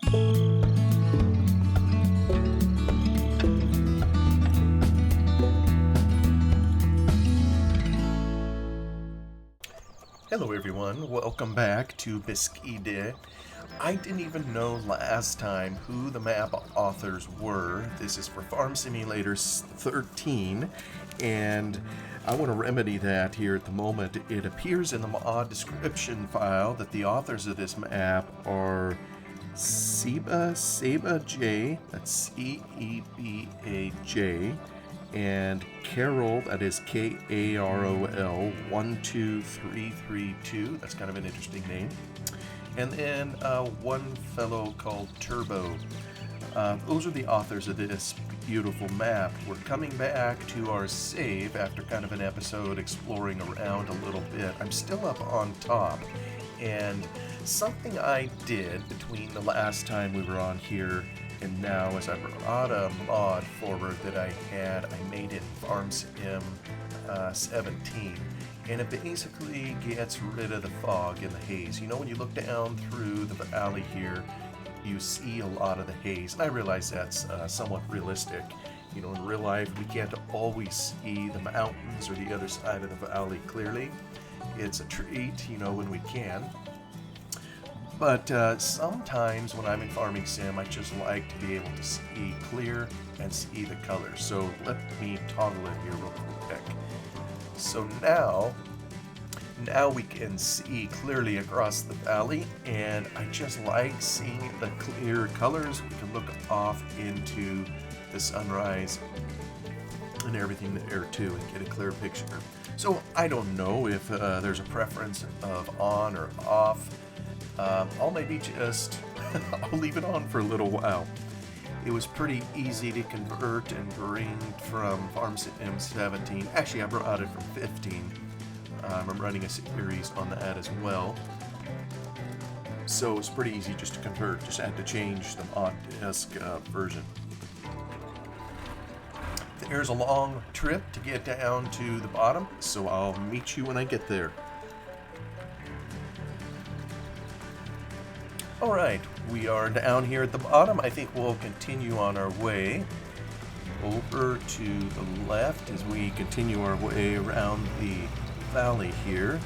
Hello everyone, welcome back to Beskidy. I didn't even know last time who the map authors were. This is for Farm Simulator 13, and I want to remedy that here at the moment. It appears in the mod description file that the authors of this map are Seba J, that's C-E-B-A-J, and Carol, that is K-A-R-O-L 12332. That's kind of an interesting name. And then one fellow called Turbo. Those are the authors of this beautiful map. We're coming back to our save after kind of an episode exploring around a little bit. I'm still up on top, and something I did between the last time we were on here and now is I brought a mod forward that I made it Farm Sim 17. And it basically gets rid of the fog and the haze. You know, when you look down through the valley here, you see a lot of the haze. And I realize that's somewhat realistic. You know, in real life, we can't always see the mountains or the other side of the valley clearly. It's a treat, you know, when we can. But sometimes when I'm in Farming Sim, I just like to be able to see clear and see the colors. So let me toggle it here real quick. So now we can see clearly across the valley, and I just like seeing the clear colors. We can look off into the sunrise and everything there too and get a clear picture. So I don't know if there's a preference of on or off. I'll maybe just I'll leave it on for a little while. It was pretty easy to convert and bring from Farm Sim 17. Actually, I brought it from 15. I'm running a series on that as well. So it's pretty easy just to convert. Just had to change the mod disk version. There's a long trip to get down to the bottom, so I'll meet you when I get there. Alright, we are down here at the bottom. I think we'll continue on our way over to the left as we continue our way around the valley here.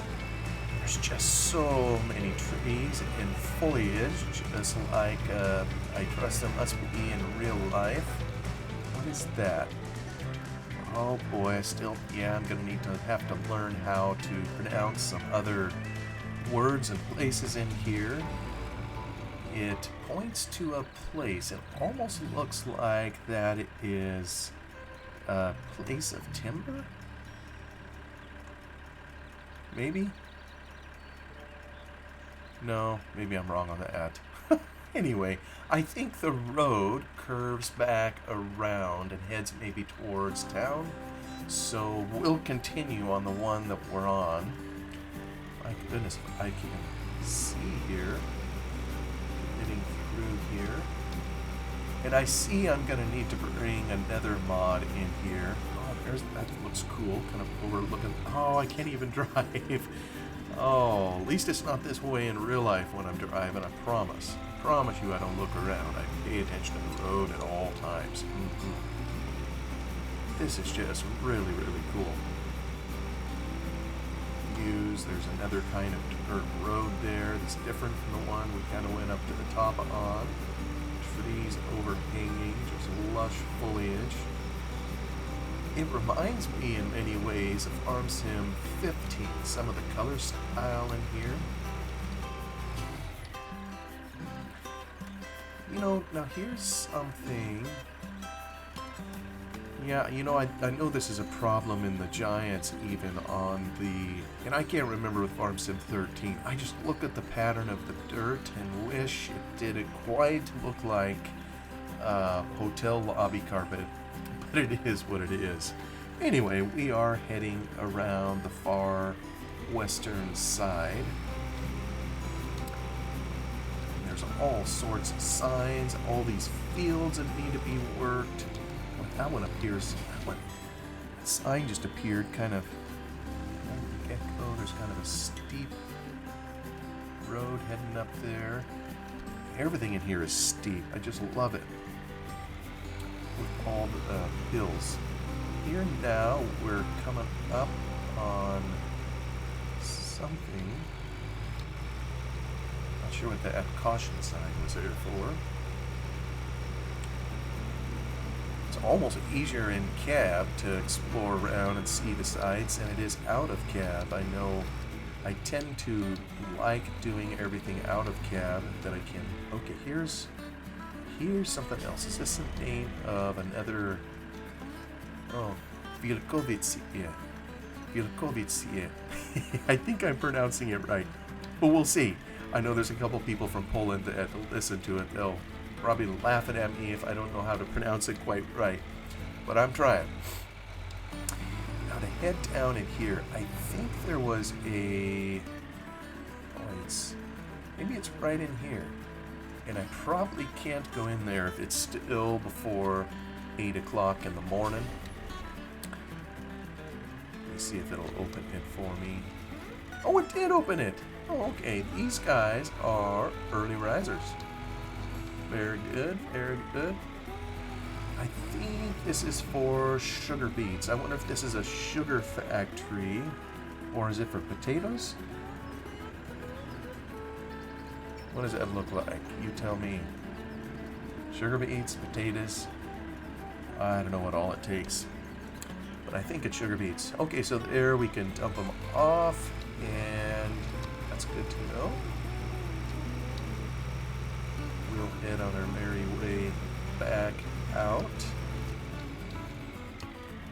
There's just so many trees and foliage, just like I trust there must be in real life. What is that? Oh boy, I'm gonna need to have to learn how to pronounce some other words and places in here. It points to a place. It almost looks like that it is a place of timber? Maybe? No, maybe I'm wrong on that. Anyway, I think the road curves back around and heads maybe towards town. So we'll continue on the one that we're on. My goodness, I can see here. Getting through here. And I see I'm going to need to bring another mod in here. Oh, that looks cool. Kind of overlooking. Oh, I can't even drive. Oh, at least it's not this way in real life when I'm driving, I promise. I promise you I don't look around. I pay attention to the road at all times. This is just really, really cool. There's another kind of dirt road there that's different from the one we kind of went up to the top on. Trees overhanging, just lush foliage. It reminds me in many ways of Farm Sim 15, some of the color style in here. You know, now here's something. Yeah, you know, I know this is a problem in the Giants, even on the... And I can't remember with Farm Sim 13. I just look at the pattern of the dirt and wish it didn't quite look like hotel lobby carpet. But it is what it is. Anyway, we are heading around the far western side. And there's all sorts of signs, all these fields that need to be worked. That one appears, that sign just appeared kind of the get-go. There's kind of a steep road heading up there. Everything in here is steep. I just love it. With all the hills. Here now, we're coming up on something. Not sure what that caution sign was there for. It's almost easier in cab to explore around and see the sights than it is out of cab. I know I tend to like doing everything out of cab that I can. Okay, here's something else. Is this the name of another? Oh, Wielkowice. Wielkowice. I think I'm pronouncing it right, but we'll see. I know there's a couple people from Poland that listen to it. They'll probably laughing at me if I don't know how to pronounce it quite right, but I'm trying. Now to head down in here, I think there was a. Oh, maybe it's right in here. And I probably can't go in there if it's still before 8 o'clock in the morning. Let me see if it'll open it for me. Oh, it did open it! Oh, okay. These guys are early risers. Very good, very good. I think this is for sugar beets. I wonder if this is a sugar factory, or is it for potatoes? What does that look like? You tell me. Sugar beets, potatoes. I don't know what all it takes. But I think it's sugar beets. Okay, so there we can dump them off. And that's good to know. We'll head on our merry way back out.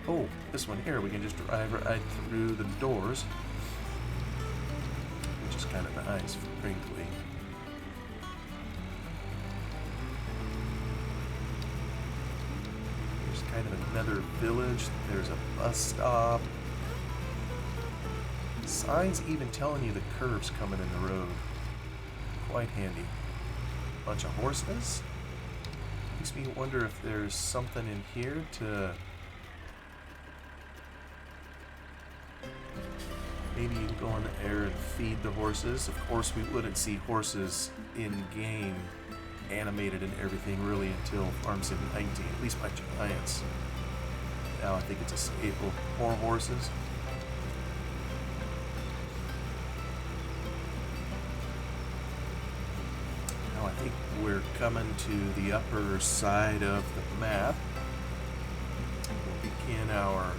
Oh, this one here, we can just drive right through the doors. Which is kind of nice, frankly. Kind of another village. There's a bus stop. Signs even telling you the curves coming in the road. Quite handy. Bunch of horses. Makes me wonder if there's something in here to maybe you can go in there and feed the horses. Of course, we wouldn't see horses in game animated and everything really until Farm Sim 19, at least by Giants. Now I think it's a staple. More horses. Now I think we're coming to the upper side of the map. We'll begin our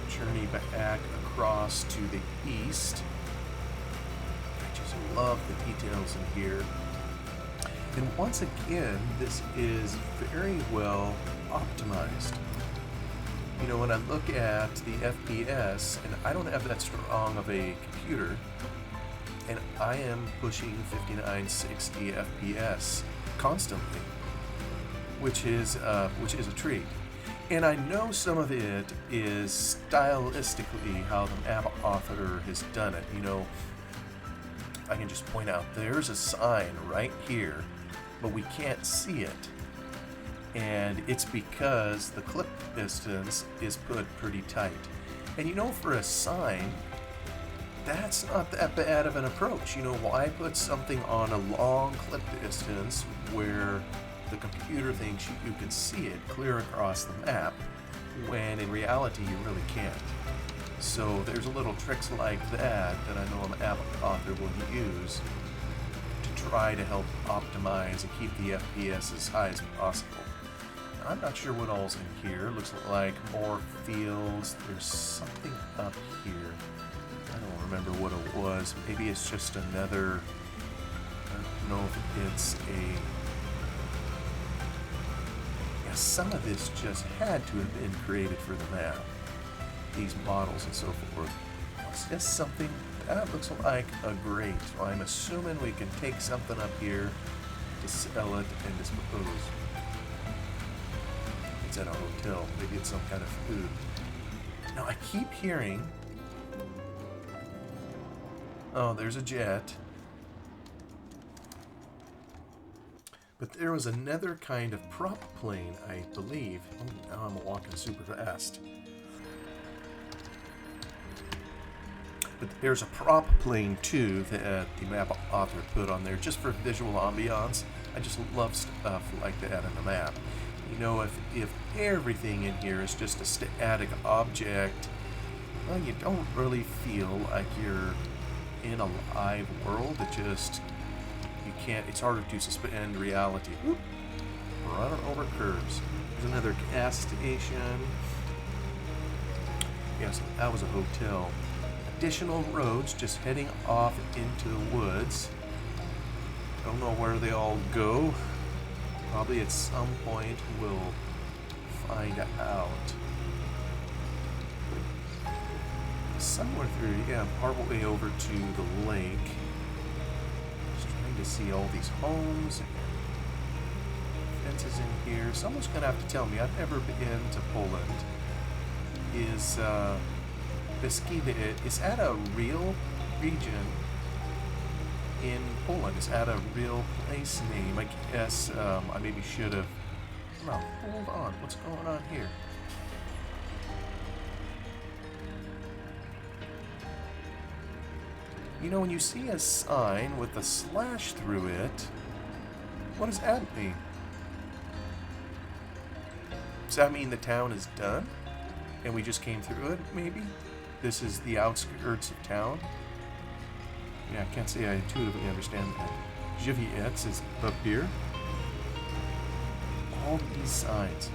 journey back across to the east. I just love the details in here. And once again, this is very well optimized. You know, when I look at the FPS, and I don't have that strong of a computer, and I am pushing 5960 FPS constantly, which is a treat. And I know some of it is stylistically how the map author has done it. You know, I can just point out there's a sign right here, but we can't see it. And it's because the clip distance is put pretty tight. And you know, for a sign, that's not that bad of an approach. You know, why put something on a long clip distance where the computer thinks you can see it clear across the map, when in reality you really can't. So there's a little tricks like that that I know an app author will use to try to help optimize and keep the FPS as high as possible. I'm not sure what all's in here. Looks like more fields. There's something up here. I don't remember what it was. Maybe it's just another... I don't know if it's a... Yeah, some of this just had to have been created for the map. These models and so forth. Is this something that looks like a grate? So I'm assuming we can take something up here to sell it and dispose. It's at a hotel. Maybe it's some kind of food. Now I keep hearing... Oh, there's a jet. But there was another kind of prop plane, I believe. Oh, now I'm walking super fast. But there's a prop plane too that the map author put on there just for visual ambiance. I just love stuff like that in the map. You know, if everything in here is just a static object, well, you don't really feel like you're in a live world. You can't, it's harder to suspend reality. Whoop, running over curves. There's another gas station. Yes, that was a hotel. Additional roads just heading off into the woods. Don't know where they all go. Probably at some point we'll find out. Somewhere through, yeah, partway over to the lake. Just trying to see all these homes and fences in here. Someone's gonna have to tell me. I've never been to Poland. Is Beskidy, is that a real region in Poland? Is that a real place name? I guess I maybe should have. No, hold on. What's going on here? You know, when you see a sign with a slash through it, what does that mean? Does that mean the town is done? And we just came through it, maybe? This is the outskirts of town? Yeah, I can't say I intuitively understand that. Żywiec is up here. All these signs.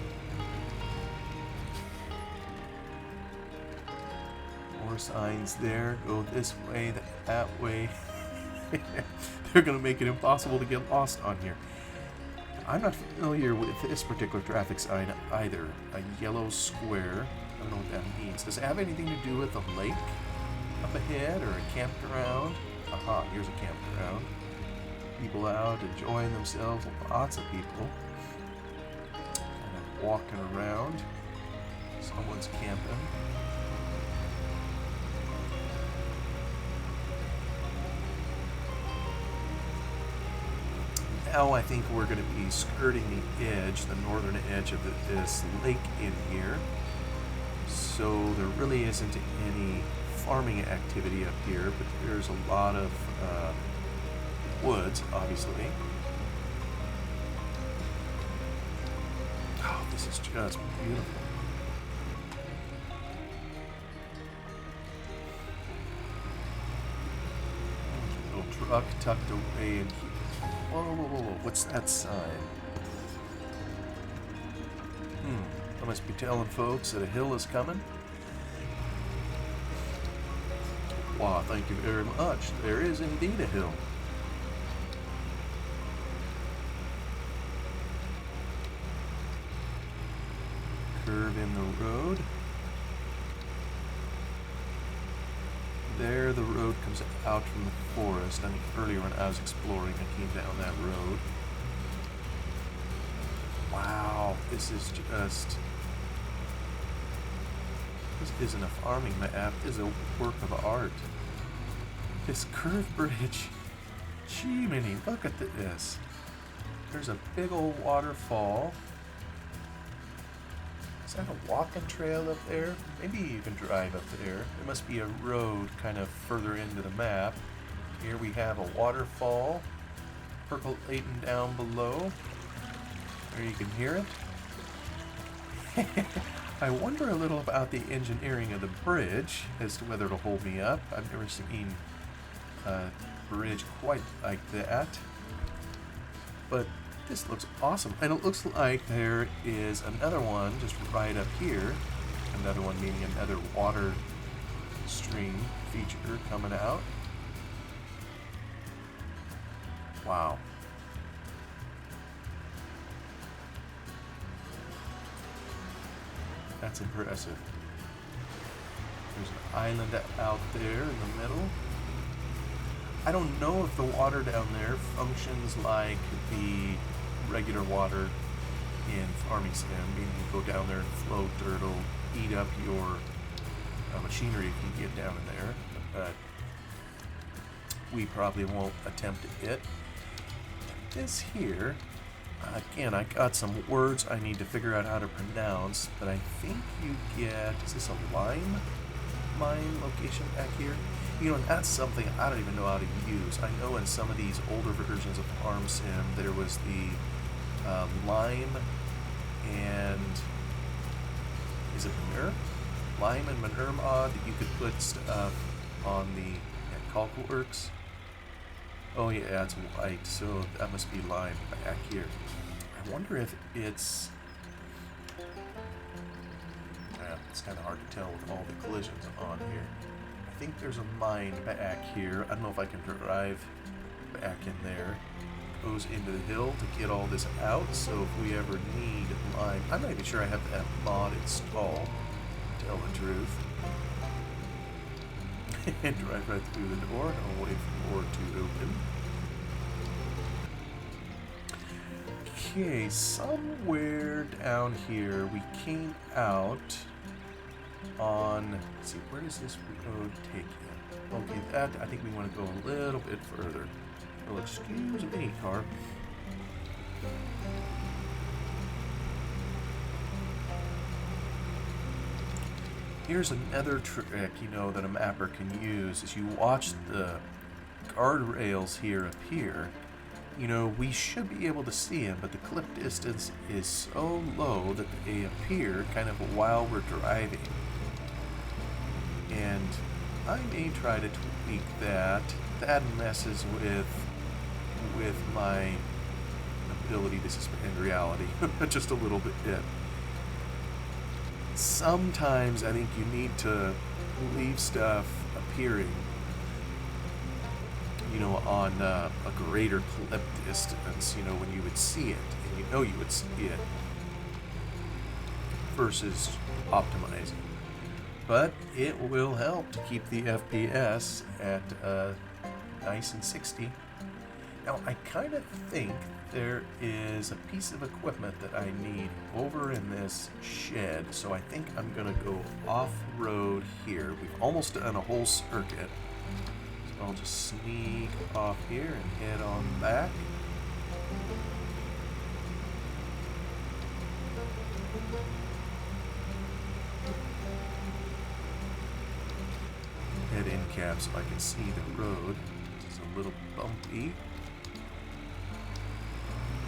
More signs there. Go this way, that way. They're going to make it impossible to get lost on here. I'm not familiar with this particular traffic sign either. A yellow square. I don't know what that means. Does it have anything to do with the lake up ahead or a campground? Aha, here's a campground. People out enjoying themselves. Lots of people. Kind of walking around. Someone's camping. Now I think we're going to be skirting the edge, the northern edge of this lake in here. So there really isn't any farming activity up here, but there's a lot of woods, obviously. Oh, this is just beautiful. Little truck tucked away in here. Whoa, whoa, whoa, whoa, what's that sign? I must be telling folks that a hill is coming. Wow, thank you very much. There is indeed a hill. Curve in the road. There the road comes out from the forest. I think earlier when I was exploring, I came down that road. Wow, this is just... This isn't a farming map, this is a work of art. This curved bridge. Gee-mini, look at this. There's a big old waterfall. Is that a walking trail up there? Maybe you can drive up there. There must be a road kind of further into the map. Here we have a waterfall percolating down below. There you can hear it. I wonder a little about the engineering of the bridge as to whether it'll hold me up. I've never seen a bridge quite like that. But this looks awesome. And it looks like there is another one just right up here. Another one meaning another water stream feature coming out. Wow. That's impressive. There's an island out there in the middle. I don't know if the water down there functions like the regular water in farming sim, meaning you go down there and float, or it'll eat up your machinery if you get down in there. But we probably won't attempt it. This here, again, I got some words I need to figure out how to pronounce, but I think you get, is this a lime mine location back here? You know, and that's something I don't even know how to use. I know in some of these older versions of Farm Sim, there was the lime and is it manure? Lime and manure mod that you could put stuff on the Calcworks. Oh yeah, it's white, so that must be lime back here. I wonder if it's... it's kind of hard to tell with all the collisions on here. I think there's a mine back here. I don't know if I can drive back in there. Goes into the hill to get all this out, so if we ever need lime... I'm not even sure I have that mod installed, to tell the truth. And drive right through the door, and I'll wait for the door to open. Okay, somewhere down here we came out on... Let's see, where does this road take you? Okay, that, I think we want to go a little bit further. Well, excuse me, car. Here's another trick, you know, that a mapper can use, is you watch the guardrails here appear. You know, we should be able to see them, but the clip distance is so low that they appear kind of while we're driving. And I may try to tweak that. That messes with my ability to suspend reality just a little bit. Sometimes I think you need to leave stuff appearing, you know, on a greater clip distance, you know, when you would see it, and you know you would see it, versus optimizing. But it will help to keep the FPS at nice and 60. Now, I kind of think there is a piece of equipment that I need over in this shed, so I think I'm going to go off-road here. We've almost done a whole circuit. So I'll just sneak off here and head on back. Head in cap so I can see the road. It's a little bumpy.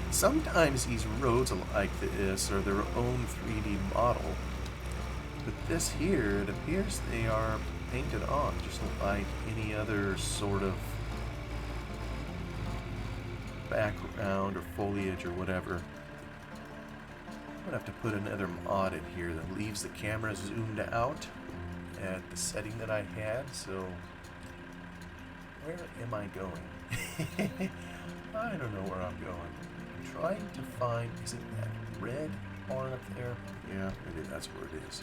Sometimes these roads like this are their own 3D model, but this here, it appears they are painted on, just like any other sort of background or foliage or whatever. I'm gonna have to put another mod in here that leaves the camera zoomed out at the setting that I had, so where am I going? I don't know where I'm going. I'm trying to find, is it that red barn up there? Yeah, maybe that's where it is.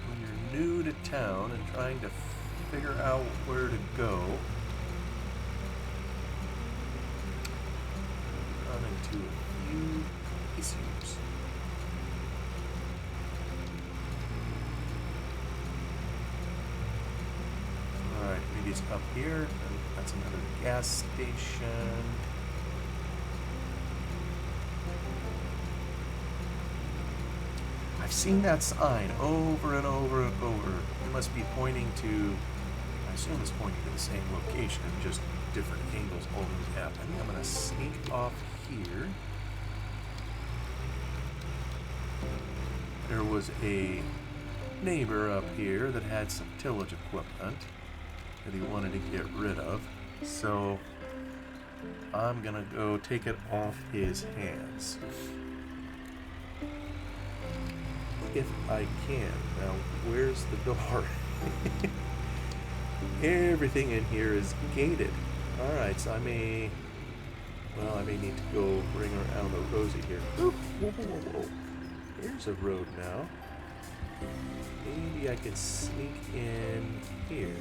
When you're new to town and trying to figure out where to go, run into a few issues. Alright, maybe it's up here. That's another gas station. I've seen that sign over and over and over. It must be pointing to, I assume it's pointing to the same location, just different angles all over the map. I think I'm going to sneak off here. There was a neighbor up here that had some tillage equipment that he wanted to get rid of, so I'm gonna go take it off his hands if I can. Now, where's the door? Everything in here is gated. Alright, so I may need to go bring around the Rosie here. Oop, whoa, whoa, whoa, whoa. Here's a road now. Maybe I could sneak in here.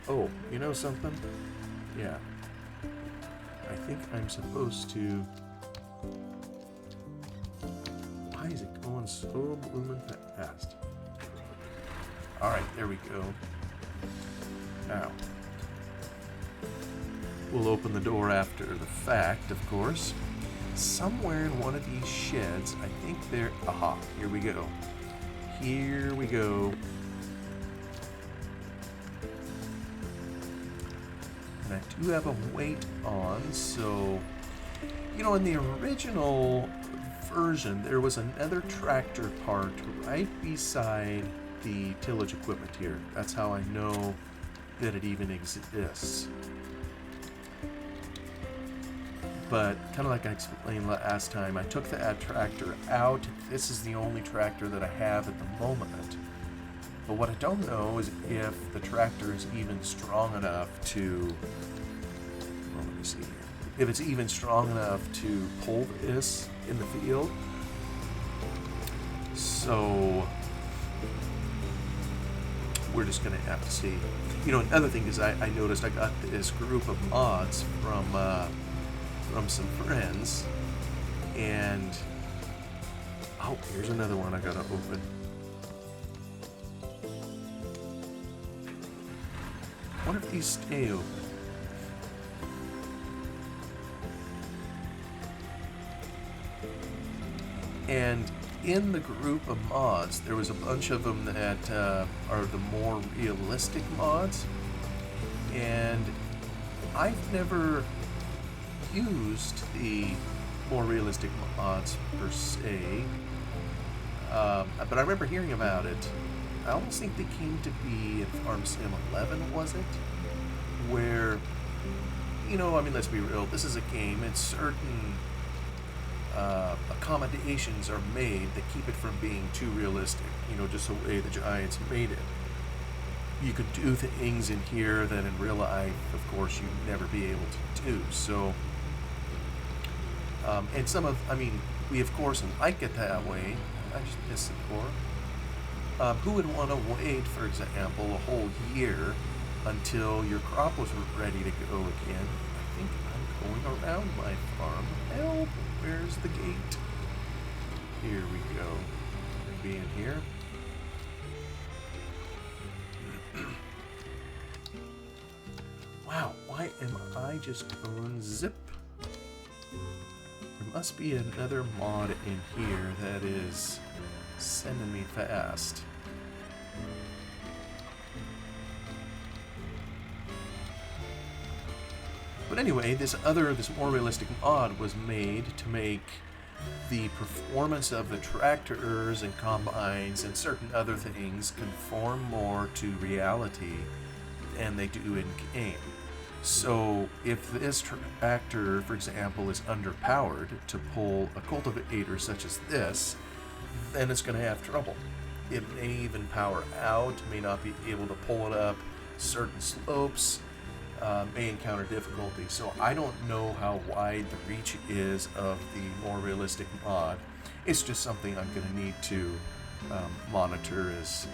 Oh, you know something? Yeah. I think I'm supposed to... Why is it going so blooming fast? Alright, there we go. Now, we'll open the door after the fact, of course. Somewhere in one of these sheds, I think there... Aha, here we go. here we go. And I do have a weight on, so, you know, in the original version, there was another tractor part right beside the tillage equipment here. That's how I know that it even exists. But kind of like I explained last time, I took that tractor out. This is the only tractor that I have at the moment. But what I don't know is if the tractor is even strong enough to, well, let me see here. If it's even strong enough to pull this in the field. So we're just gonna have to see. You know, another thing is I noticed I got this group of mods from some friends, and oh, here's another one I gotta open. What if these stay open? And in the group of mods, there was a bunch of them that are the more realistic mods, and I've never used the more realistic mods per se, but I remember hearing about it. I almost think they came to be in Farm Sim 11, was it? Where, you know, I mean, let's be real, this is a game, and certain accommodations are made that keep it from being too realistic, you know, just the way the Giants made it. You could do things in here that in real life, of course, you'd never be able to do. So, and some of, I mean, we of course like it that way. I just missed the core. Who would want to wait, for example, a whole year until your crop was ready to go again? I think I'm going around my farm. Help! Where's the gate? Here we go. Maybe in here. Wow, why am I just going zip? There must be another mod in here that is sending me fast. But anyway, this more realistic mod was made to make the performance of the tractors and combines and certain other things conform more to reality than they do in game. So if this tractor, for example, is underpowered to pull a cultivator such as this, then it's going to have trouble. It may even power out, may not be able to pull it up certain slopes, may encounter difficulty. So I don't know how wide the reach is of the more realistic mod. It's just something I'm going to need to monitor as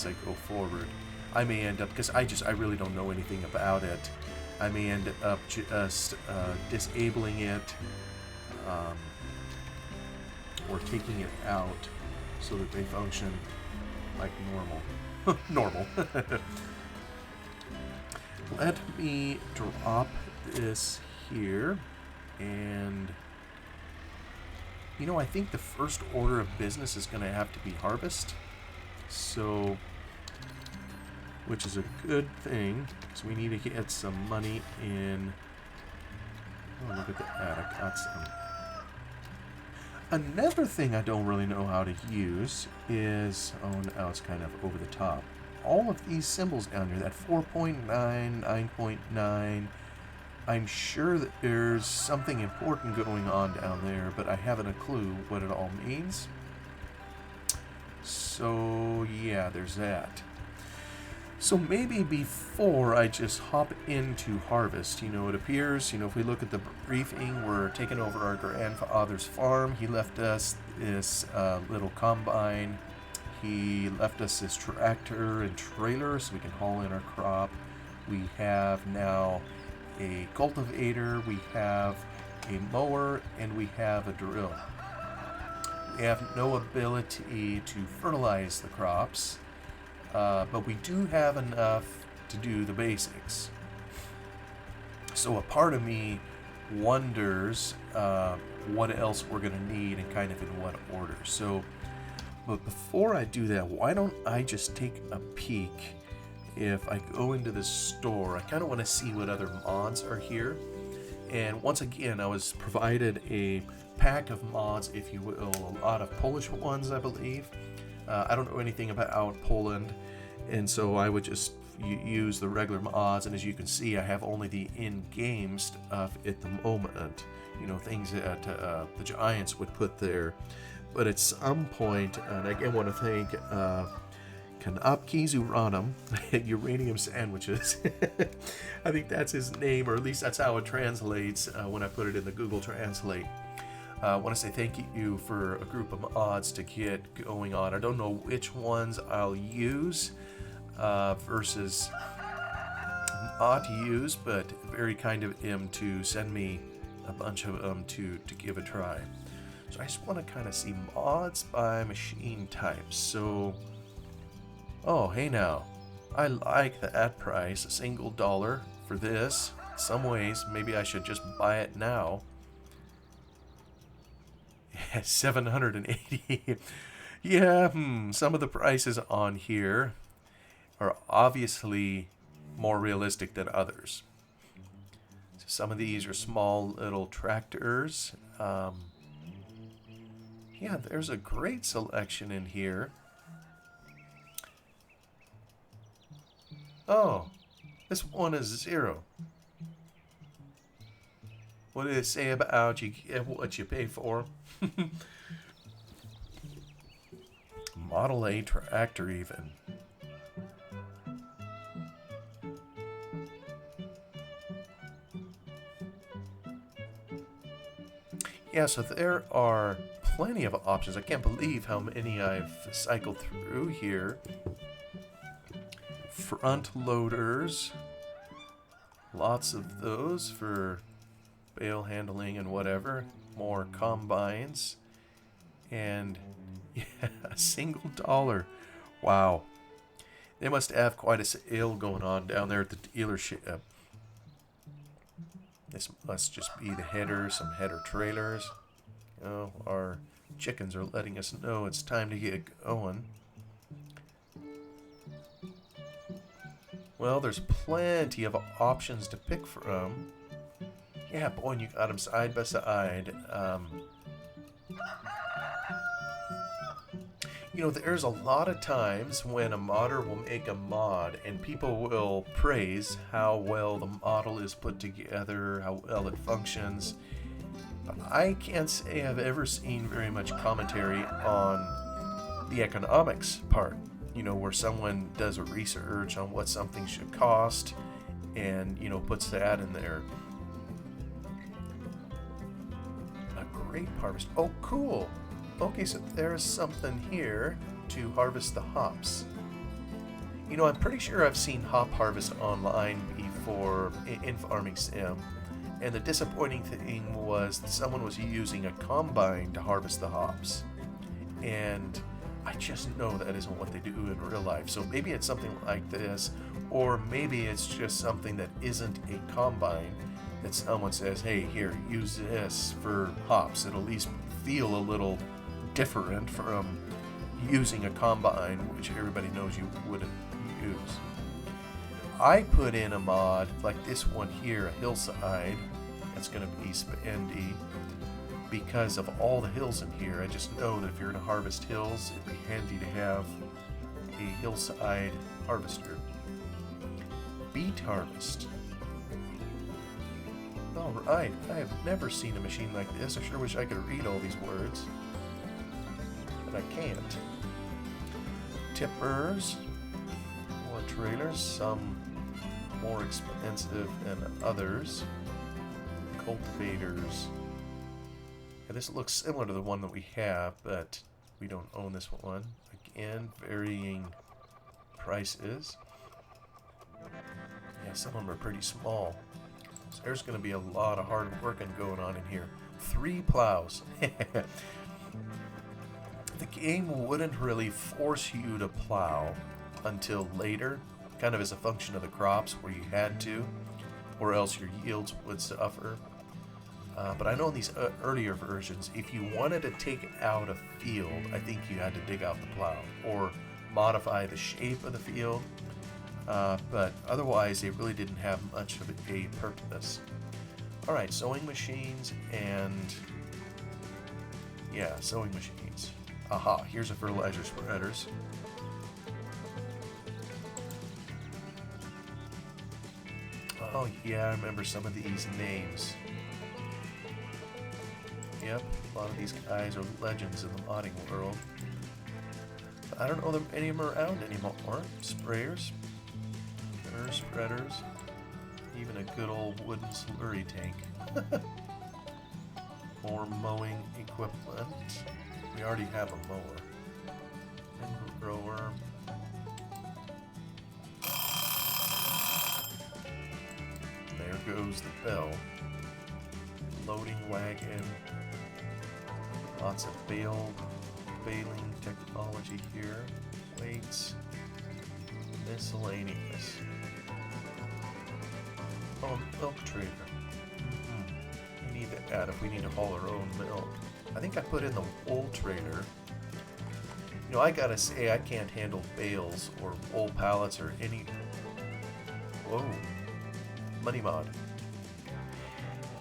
I go forward. I may end up, because I really don't know anything about it, I may end up just disabling it or taking it out so that they function like normal. Normal. Let me drop this here, and you know, I think the first order of business is going to have to be harvest, so, which is a good thing, because we need to get some money in. Oh, look at the attic, got some. Another thing I don't really know how to use is, oh, now it's kind of over the top. All of these symbols down here, that 4.9, 9.9, I'm sure that there's something important going on down there, but I haven't a clue what it all means. So yeah, there's that. So maybe before I just hop into harvest, you know, it appears, you know, if we look at the briefing, we're taking over our grandfather's farm. He left us this little combine. He left us this tractor and trailer so we can haul in our crop. We have now a cultivator, we have a mower, and we have a drill. We have no ability to fertilize the crops, but we do have enough to do the basics. So a part of me wonders what else we're going to need and kind of in what order. So But before I do that, why don't I just take a peek? If I go into the store, I kind of want to see what other mods are here. And once again, I was provided a pack of mods, if you will, a lot of Polish ones, I believe. I don't know anything about Poland, and so I would just use the regular mods. And as you can see, I have only the in-game stuff at the moment. You know, things that the Giants would put there. But at some point, and I again want to thank Kanapki Zuranum, Uranium Sandwiches. I think that's his name, or at least that's how it translates when I put it in the Google Translate. I want to say thank you for a group of mods to get going on. I don't know which ones I'll use versus not use, but very kind of him to send me a bunch of them to give a try. So I just want to kind of see mods by machine type. So, oh, hey now, I like that price, a single $1 for this. In some ways, maybe I should just buy it now. Yeah, 780. Yeah, some of the prices on here are obviously more realistic than others. So some of these are small little tractors. Yeah, there's a great selection in here. Oh, this one is 0. What did it say about you get what you pay for? Model A tractor even. Yeah, so there are plenty of options. I can't believe how many I've cycled through here. Front loaders. Lots of those for bale handling and whatever. More combines. And yeah, a single $1. Wow. They must have quite a sale going on down there at the dealership. This must just be the header, some header trailers. Oh, our chickens are letting us know it's time to get going. Well, there's plenty of options to pick from. Yeah, boy, and you got them side by side. You know, there's a lot of times when a modder will make a mod and people will praise how well the model is put together, how well it functions. But I can't say I've ever seen very much commentary on the economics part. You know, where someone does a research on what something should cost and, you know, puts that in there. A grape harvest. Oh, cool. Okay, so there's something here to harvest the hops. You know, I'm pretty sure I've seen hop harvest online before in Farming Sim, and the disappointing thing was that someone was using a combine to harvest the hops. And I just know that isn't what they do in real life. So maybe it's something like this, or maybe it's just something that isn't a combine that someone says, hey, here, use this for hops. It'll at least feel a little different from using a combine, which everybody knows you wouldn't use. I put in a mod like this one here, a hillside. That's going to be spendy because of all the hills in here. I just know that if you're going to harvest hills, it'd be handy to have a hillside harvester. Beet harvest. Alright, I have never seen a machine like this. I sure wish I could read all these words. But I can't. Tippers. More trailers. Some more expensive than others. Cultivators. Yeah, this looks similar to the one that we have, but we don't own this one. Again, varying prices. Yeah, some of them are pretty small. So there's going to be a lot of hard working going on in here. 3 plows. The game wouldn't really force you to plow until later, kind of as a function of the crops where you had to, or else your yields would suffer. But I know in these earlier versions, if you wanted to take out a field, I think you had to dig out the plow or modify the shape of the field. But otherwise, they really didn't have much of a purpose. All right, sewing machines and yeah, sewing machines. Aha, here's a fertilizer spreaders. Oh yeah, I remember some of these names. Yep, a lot of these guys are legends in the modding world. But I don't know if any of them are around anymore. Sprayers, air spreaders, even a good old wooden slurry tank. More mowing equipment. We already have a mower. And grower. There goes the bell. Loading wagon. Lots of baling technology here. Weights. Miscellaneous. Oh, milk trailer. We need to add if we need to haul our own milk. I think I put in the wool trailer. You know, I gotta say, I can't handle bales or wool pallets or any... Whoa. Money mod.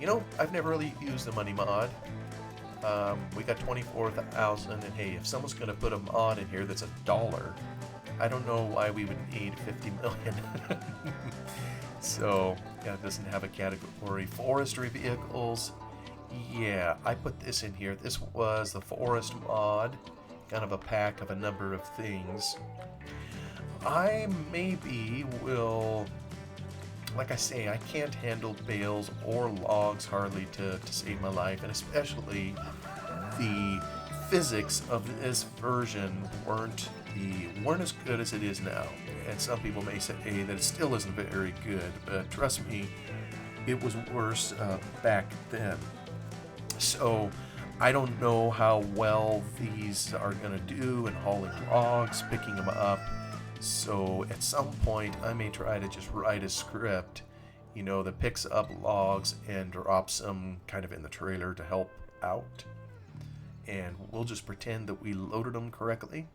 You know, I've never really used the money mod. We got 24,000, and hey, if someone's gonna put a mod in here that's $1, I don't know why we would need 50 million. So, yeah, it doesn't have a category. Forestry vehicles. Yeah, I put this in here. This was the forest mod, kind of a pack of a number of things. I maybe will, like I say, I can't handle bales or logs hardly to save my life, and especially the physics of this version weren't as good as it is now. And some people may say that it still isn't very good, but trust me, it was worse back then. So I don't know how well these are going to do in hauling logs, picking them up. So at some point I may try to just write a script, you know, that picks up logs and drops them kind of in the trailer to help out. And we'll just pretend that we loaded them correctly.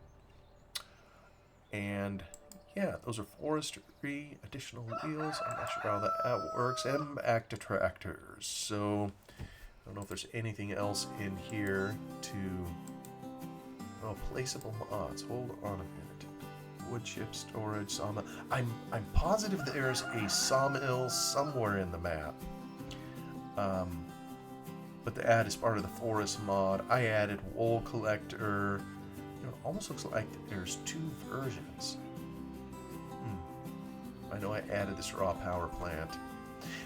And yeah, those are forestry, additional wheels. I'm not sure how that works. And back to tractors. So I don't know if there's anything else in here to... Oh, placeable mods. Hold on a minute. Wood chip storage, sawmill. I'm positive there's a sawmill somewhere in the map. But the ad is part of the forest mod. I added wool collector. You know, it almost looks like there's 2 versions. I know I added this raw power plant.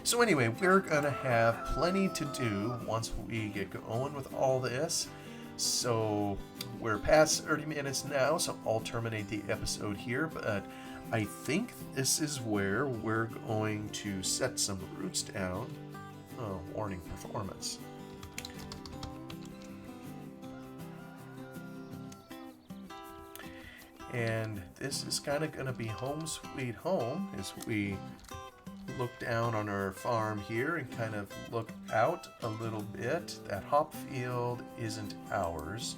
So anyway, we're gonna have plenty to do once we get going with all this. So we're past 30 minutes now, so I'll terminate the episode here, but I think this is where we're going to set some roots down. Oh, warning, performance. And this is kind of going to be home sweet home as we look down on our farm here and kind of look out a little bit. That hop field isn't ours,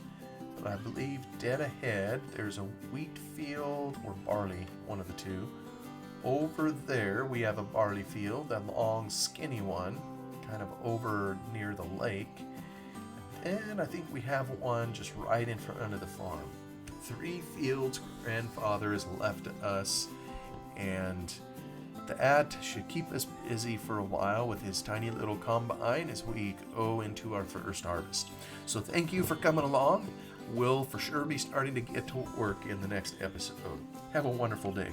but I believe dead ahead there's a wheat field or barley, one of the two. Over there we have a barley field, that long skinny one, kind of over near the lake. And I think we have one just right in front of the farm. 3 fields grandfather has left us, and the ad should keep us busy for a while with his tiny little combine as we go into our first harvest. So thank you for coming along. We'll for sure be starting to get to work in the next episode. Have a wonderful day.